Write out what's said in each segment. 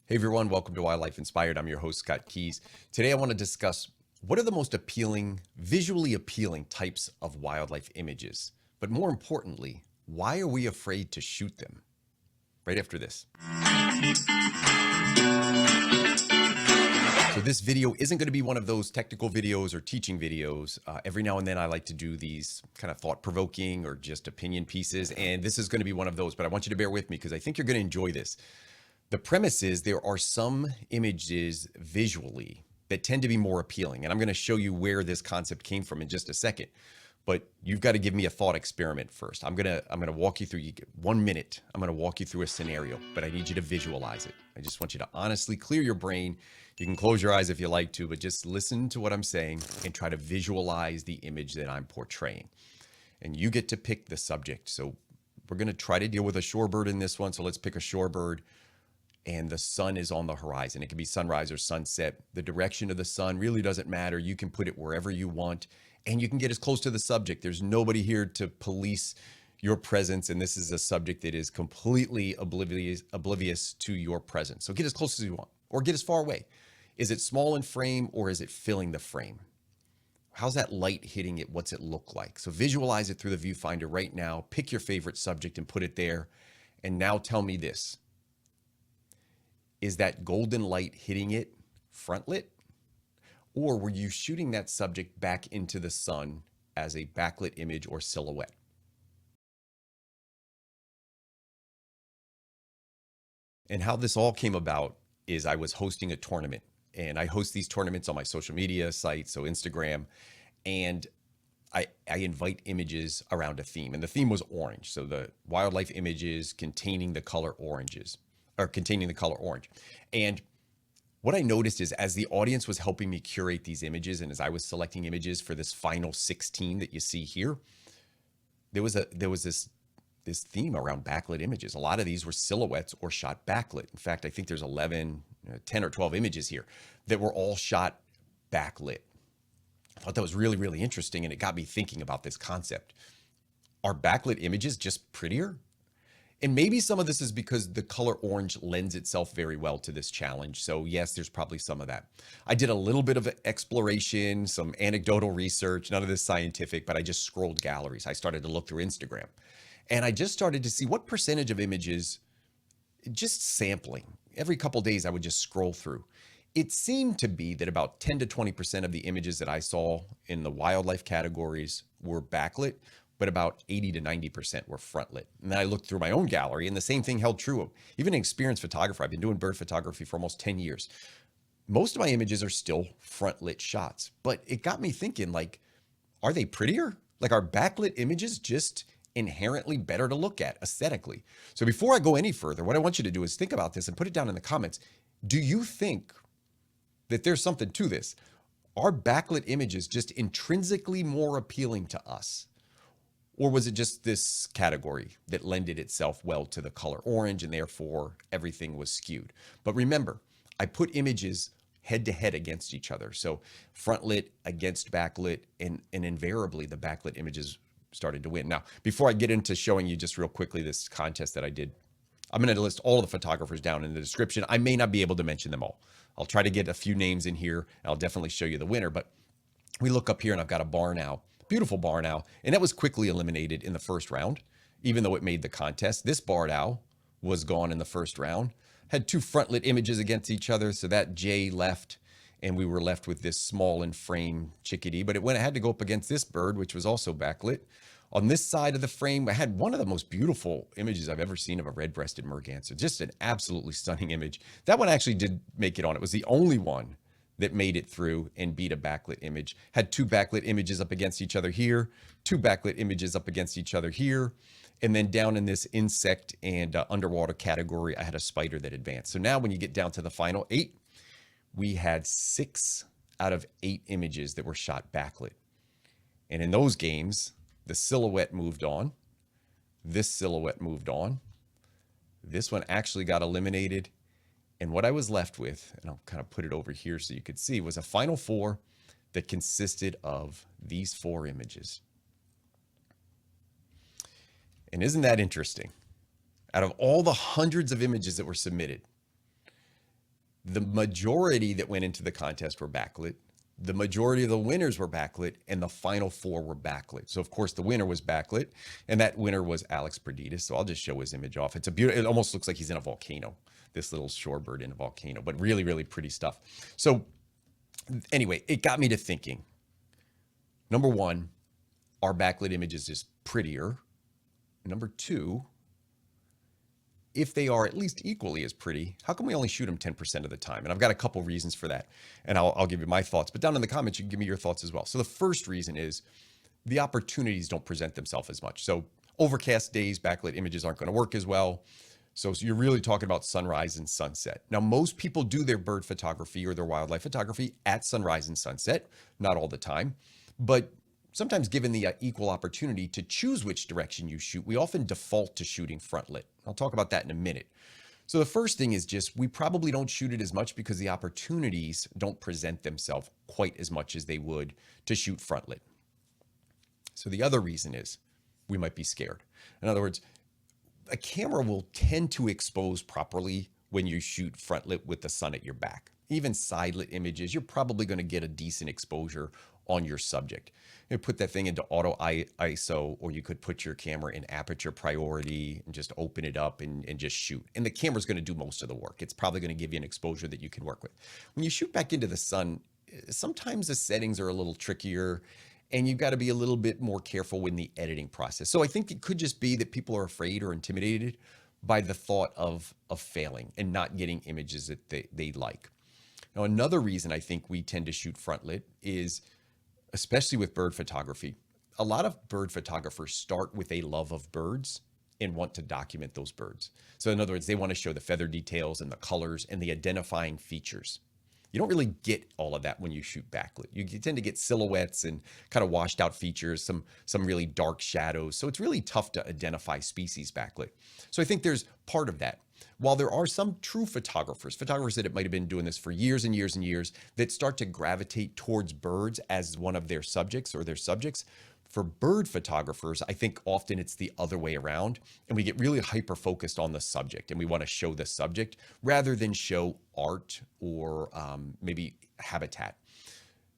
Hey everyone, welcome to Wildlife Inspired. I'm your host, Scott Keys. Today I want to discuss what are the most appealing, visually appealing types of wildlife images. But more importantly, why are we afraid to shoot them? Right after this. So this video isn't going to be one of those technical videos or teaching videos. Every now and then I like to do these kind of thought-provoking or just opinion pieces, and this is going to be one of those, but I want you to bear with me because I think you're going to enjoy this. The premise is there are some images visually that tend to be more appealing, and I'm going to show you where this concept came from in just a second. But you've got to give me a thought experiment first. I'm gonna walk you through. You get 1 minute. I'm gonna walk you through a scenario, but I need you to visualize it. I just want you to honestly clear your brain. You can close your eyes if you like to, but just listen to what I'm saying and try to visualize the image that I'm portraying. And you get to pick the subject. So we're gonna try to deal with a shorebird in this one. So let's pick a shorebird. And the sun is on the horizon. It can be sunrise or sunset. The direction of the sun really doesn't matter. You can put it wherever you want, and you can get as close to the subject. There's nobody here to police your presence, and this is a subject that is completely oblivious to your presence. So get as close as you want, or get as far away. Is it small in frame, or is it filling the frame? How's that light hitting it? What's it look like? So visualize it through the viewfinder right now. Pick your favorite subject and put it there. And now tell me this. Is that golden light hitting it front lit? Or were you shooting that subject back into the sun as a backlit image or silhouette? And how this all came about is I was hosting a tournament, and I host these tournaments on my social media site, so Instagram, and I invite images around a theme, and the theme was orange. So the wildlife images containing the color oranges. Or containing the color orange. And what I noticed is as the audience was helping me curate these images and as I was selecting images for this final 16 that you see here, there was this theme around backlit images. A lot of these were silhouettes or shot backlit. In fact, I think there's 10 or 12 images here that were all shot backlit. I thought that was really, really interesting, and it got me thinking about this concept. Are backlit images just prettier? And maybe some of this is because the color orange lends itself very well to this challenge. So yes, there's probably some of that. I did a little bit of exploration, some anecdotal research, none of this scientific, but I just scrolled galleries. I started to look through Instagram, and I just started to see what percentage of images, just sampling. Every couple of days I would just scroll through. It seemed to be that about 10 to 20% of the images that I saw in the wildlife categories were backlit, but about 80 to 90% were front lit. And then I looked through my own gallery, and the same thing held true. Even an experienced photographer, I've been doing bird photography for almost 10 years. Most of my images are still front lit shots, but it got me thinking, like, are they prettier? Like, are backlit images just inherently better to look at aesthetically? So before I go any further, what I want you to do is think about this and put it down in the comments. Do you think that there's something to this? Are backlit images just intrinsically more appealing to us? Or was it just this category that lended itself well to the color orange and therefore everything was skewed? But remember, I put images head to head against each other. So front lit against backlit, and invariably the backlit images started to win. Now, before I get into showing you just real quickly this contest that I did, I'm going to list all of the photographers down in the description. I may not be able to mention them all. I'll try to get a few names in here, and I'll definitely show you the winner. But we look up here, and I've got a barn owl. Beautiful barn owl, and that was quickly eliminated in the first round, even though it made the contest. This barn owl was gone in the first round. Had two front-lit images against each other, so that jay left, and we were left with this small in frame chickadee, but it had to go up against this bird, which was also backlit. On this side of the frame, I had one of the most beautiful images I've ever seen of a red-breasted merganser. Just an absolutely stunning image. That one actually did make it on. It was the only one that made it through and beat a backlit image. Had two backlit images up against each other here, two backlit images up against each other here, and then down in this insect and underwater category, I had a spider that advanced. So now when you get down to the final 8, we had 6 out of 8 images that were shot backlit. And in those games, the silhouette moved on, this silhouette moved on, this one actually got eliminated. And what I was left with, and I'll kind of put it over here so you could see, was a final 4 that consisted of these 4 images. And isn't that interesting? Out of all the hundreds of images that were submitted, The majority that went into the contest were backlit. The majority of the winners were backlit, and the final four were backlit. So of course the winner was backlit, and that winner was Alex Prettier. So I'll just show his image off. It's a beautiful. It almost looks like he's in a volcano. This little shorebird in a volcano, but really, really pretty stuff. So anyway, it got me to thinking. Number one, are backlit images just prettier? Number two, if they are at least equally as pretty, how come we only shoot them 10% of the time? And I've got a couple reasons for that, and I'll give you my thoughts. But down in the comments, you can give me your thoughts as well. So the first reason is the opportunities don't present themselves as much. So overcast days, backlit images aren't going to work as well. So you're really talking about sunrise and sunset. Now, most people do their bird photography or their wildlife photography at sunrise and sunset, not all the time, but sometimes given the equal opportunity to choose which direction you shoot, we often default to shooting front lit. I'll talk about that in a minute. So the first thing is just, we probably don't shoot it as much because the opportunities don't present themselves quite as much as they would to shoot front lit. So the other reason is we might be scared. In other words, a camera will tend to expose properly when you shoot front lit with the sun at your back. Even side lit images, you're probably going to get a decent exposure on your subject. You put that thing into auto ISO, or you could put your camera in aperture priority and just open it up and just shoot. And the camera's going to do most of the work. It's probably going to give you an exposure that you can work with. When you shoot back into the sun, sometimes the settings are a little trickier, and you've got to be a little bit more careful in the editing process. So I think it could just be that people are afraid or intimidated by the thought of failing and not getting images that they like. Now, another reason I think we tend to shoot front lit is, especially with bird photography, a lot of bird photographers start with a love of birds and want to document those birds. So in other words, they want to show the feather details and the colors and the identifying features. You don't really get all of that when you shoot backlit. You tend to get silhouettes and kind of washed out features, some really dark shadows. So it's really tough to identify species backlit. So I think there's part of that. While there are some true photographers that might have been doing this for years and years and years, that start to gravitate towards birds as one of their subjects or their subjects, for bird photographers, I think often it's the other way around, and we get really hyper focused on the subject, and we want to show the subject rather than show art or maybe habitat.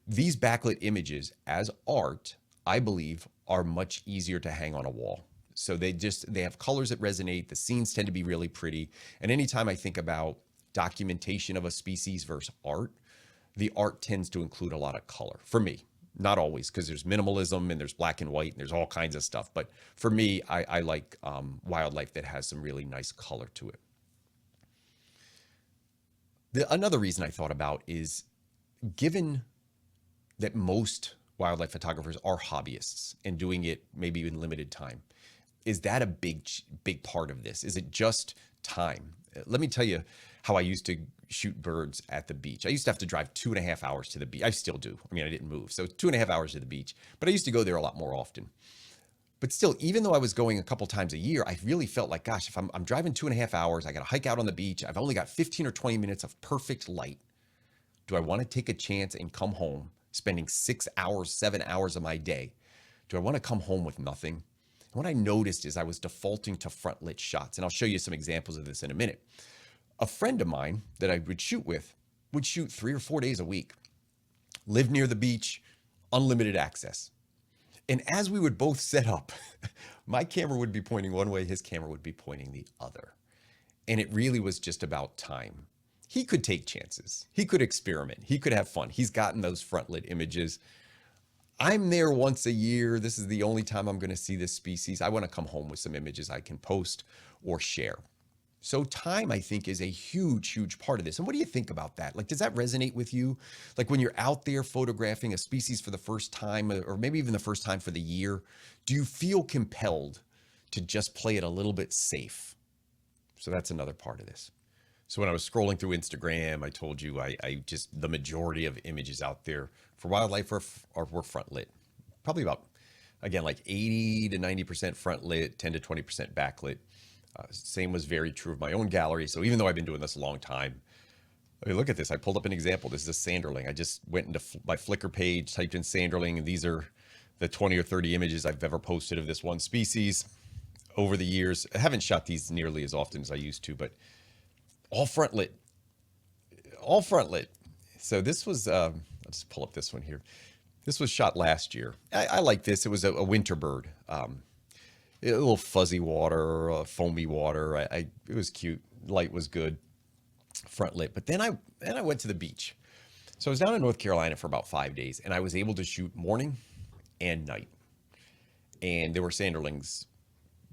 These backlit images as art, I believe, are much easier to hang on a wall. So they have colors that resonate. The scenes tend to be really pretty. And anytime I think about documentation of a species versus art, the art tends to include a lot of color for me. Not always, because there's minimalism and there's black and white and there's all kinds of stuff. But for me, I like wildlife that has some really nice color to it. Another reason I thought about is, given that most wildlife photographers are hobbyists and doing it maybe in limited time, is that a big part of this? Is it just time? Let me tell you how I used to shoot birds at the beach. I used to have to drive 2.5 hours to the beach. I still do. I mean, I didn't move. So 2.5 hours to the beach, but I used to go there a lot more often. But still, even though I was going a couple times a year, I really felt like, gosh, if I'm driving 2.5 hours, I got to hike out on the beach. I've only got 15 or 20 minutes of perfect light. Do I want to take a chance and come home, spending 6 hours, 7 hours of my day? Do I want to come home with nothing? And what I noticed is I was defaulting to front lit shots. And I'll show you some examples of this in a minute. A friend of mine that I would shoot with would shoot 3 or 4 days a week, lived near the beach, unlimited access. And as we would both set up, my camera would be pointing one way, his camera would be pointing the other. And it really was just about time. He could take chances. He could experiment. He could have fun. He's gotten those front lit images. I'm there once a year. This is the only time I'm going to see this species. I want to come home with some images I can post or share. So time, I think, is a huge, huge part of this. And what do you think about that? Like, does that resonate with you? Like when you're out there photographing a species for the first time, or maybe even the first time for the year, do you feel compelled to just play it a little bit safe? So that's another part of this. So when I was scrolling through Instagram, I told you I just, the majority of images out there for wildlife were front lit. Probably about, again, like 80 to 90% front lit, 10 to 20% backlit. Same was very true of my own gallery. So even though I've been doing this a long time, I mean, look at this. I pulled up an example. This is a sanderling. I just went into my Flickr page, typed in sanderling, and these are the 20 or 30 images I've ever posted of this one species over the years. I haven't shot these nearly as often as I used to, but all front lit, all front lit. So this was, I'll just pull up this one here. This was shot last year. I like this. It was a winter bird. A little fuzzy water, foamy water. It was cute. Light was good. Front lit. But then I went to the beach. So I was down in North Carolina for about 5 days, and I was able to shoot morning and night. And there were sanderlings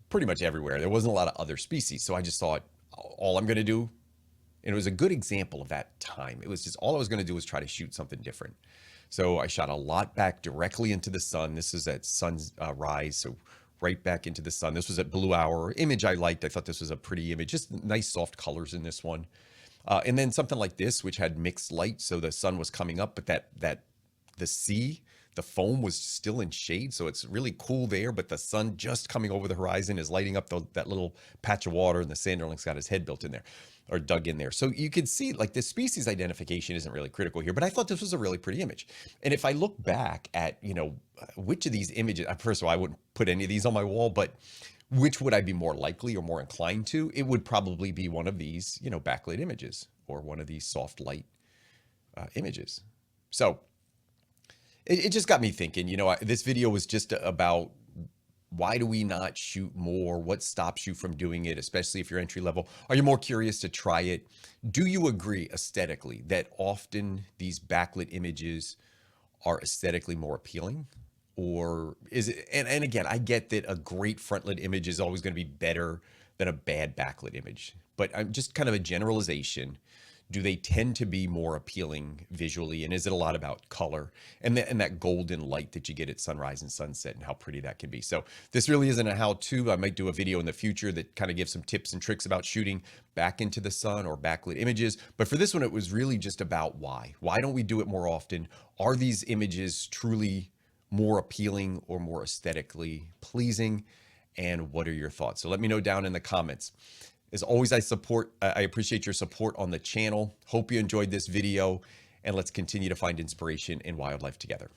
pretty much everywhere. There wasn't a lot of other species. So I just thought, all I'm going to do, and it was a good example of that time. It was just all I was going to do was try to shoot something different. So I shot a lot back directly into the sun. This is at sun's rise, so right back into the sun. This was at blue hour. Image I liked. I thought this was a pretty image. Just nice soft colors in this one. And then something like this, which had mixed light, so the sun was coming up, but the sea, the foam was still in shade, so it's really cool there. But the sun just coming over the horizon is lighting up that little patch of water, and the sanderling's got his head built in there, or dug in there. So you can see, like, the species identification isn't really critical here, but I thought this was a really pretty image. And if I look back at, which of these images, first of all, I wouldn't put any of these on my wall, but which would I be more likely or more inclined to? It would probably be one of these, backlit images, or one of these soft light images. So it just got me thinking, this video was just about, why do we not shoot more? What stops you from doing it, especially if you're entry level? Are you more curious to try it? Do you agree aesthetically that often these backlit images are aesthetically more appealing? Or is it, and again, I get that a great frontlit image is always going to be better than a bad backlit image, but I'm just kind of a generalization. Do they tend to be more appealing visually? And is it a lot about color and that golden light that you get at sunrise and sunset, and how pretty that can be? So this really isn't a how-to. I might do a video in the future that kind of gives some tips and tricks about shooting back into the sun or backlit images. But for this one, it was really just about why. Why don't we do it more often? Are these images truly more appealing or more aesthetically pleasing? And what are your thoughts? So let me know down in the comments. As always, I appreciate your support on the channel. Hope you enjoyed this video, and let's continue to find inspiration in wildlife together.